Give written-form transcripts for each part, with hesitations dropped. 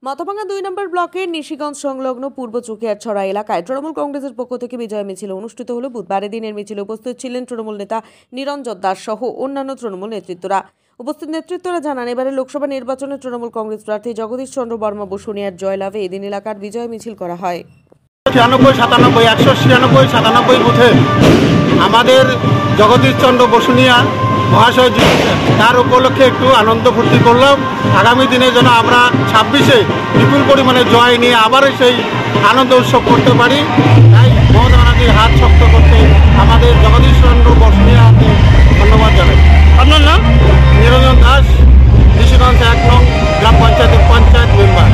মাথাভাঙ্গা ২ নম্বর ব্লকের নিশিগঞ্জ সংলগ্ন পূর্ব চুকিয়ারছড়া এলাকায় তৃণমূল কংগ্রেসের পক্ষ থেকে বিজয় মিছিল অনুষ্ঠিত হল। বুধবার দিনের মিছিলে উপস্থিত ছিলেন তৃণমূল নেতা নিরঞ্জন দাস সহ অন্যান্য তৃণমূল নেতৃত্বরা। উপস্থিত নেতৃত্বরা জানান, এবারে লোকসভা নির্বাচনে তৃণমূল কংগ্রেস প্রার্থী জগদীশ চন্দ্র বর্মা বসুনিয়ার জয়লাভে এদিন এলাকার বিজয় মিছিল করা হয়। 96, 97 বুথে আমাদের জগদীশ চন্দ্র বসুনিয়া মহাশয় তার উপলক্ষে একটু আনন্দ ফুর্তি করলাম। আগামী দিনে যেন আমরা 26-এ বিপুল পরিমাণে জয় নিয়ে আবার সেই আনন্দ উৎসব করতে পারি, তাই মমতা ব্যানার্জির হাত শক্ত করতে আমাদের জগদীশ চন্দ্র বসুনিয়াকে ধন্যবাদ জানাই। আপনার নাম? নিরঞ্জন দাস, নিশিগঞ্জ ১ নং গ্রাম পঞ্চায়েতের পঞ্চায়েত মেম্বার।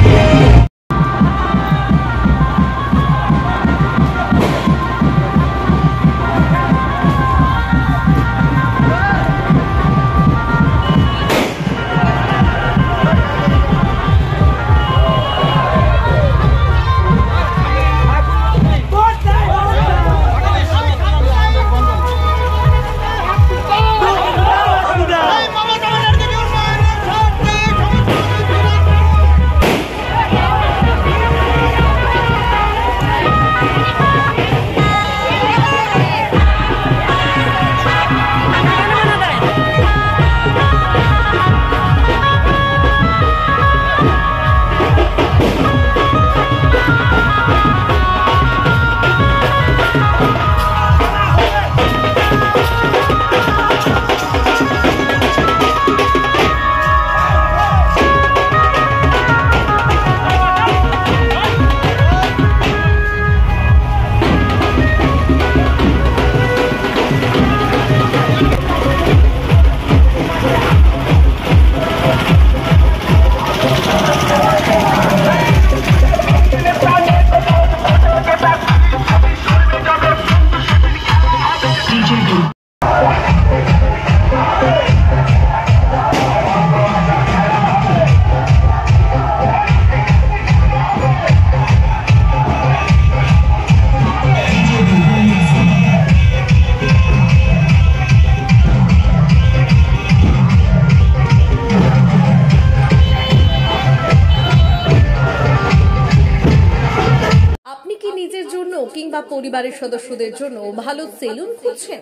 কিংবা পরিবারের সদস্যদের জন্য ভালো সেলুন খুঁজছেন?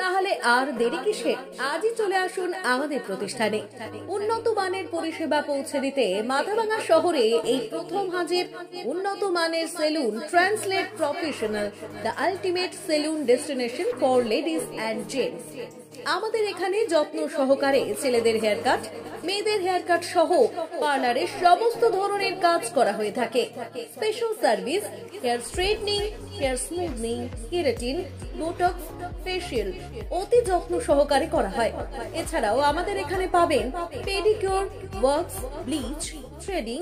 তাহলে আর দেরি কিসে? আজই চলে আসুন আমাদের প্রতিষ্ঠানে। উন্নত মানের পরিষেবা পৌঁছে দিতে মাথাভাঙ্গা শহরে এই প্রথম হাজির উন্নত মানের salon translate professional, the ultimate salon destination for ladies and gents. আমাদের এখানে যত্ন সহকারে ছেলেদের হেয়ার কাট, মেয়েদের হেয়ার কাট সহ পার্লারের সমস্ত ধরনের কাজ করা হয়ে থাকে। Special service, hair straightening, hair smoothing, keratin, Botox, facial অতি যত্ন সহকারে করা হয়। এছাড়াও আমাদের এখানে পাবেন pedicure, wax, bleach, threading,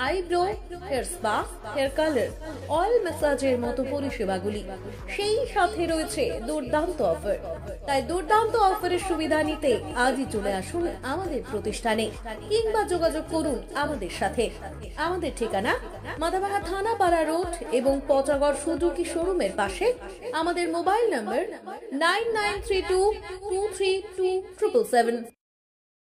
eyebrow, hair spa, hair colour, oil ম্যাসাজের মতো পরিষেবাগুলি। সেই সাথে রয়েছে দুর্দান্ত অফার। তাই দুর্দান্ত অফারের সুবিধা নিতে আজই চলে আসুন আমাদের প্রতিষ্ঠানে কিংবা যোগাযোগ করুন আমাদের সাথে। আমাদের ঠিকানা মাথাভাঙ্গা থানাপাড়া রোড এবং পচাগড় সুজুকি শোরুমের পাশে। আমাদের মোবাইল নম্বর 9932232777।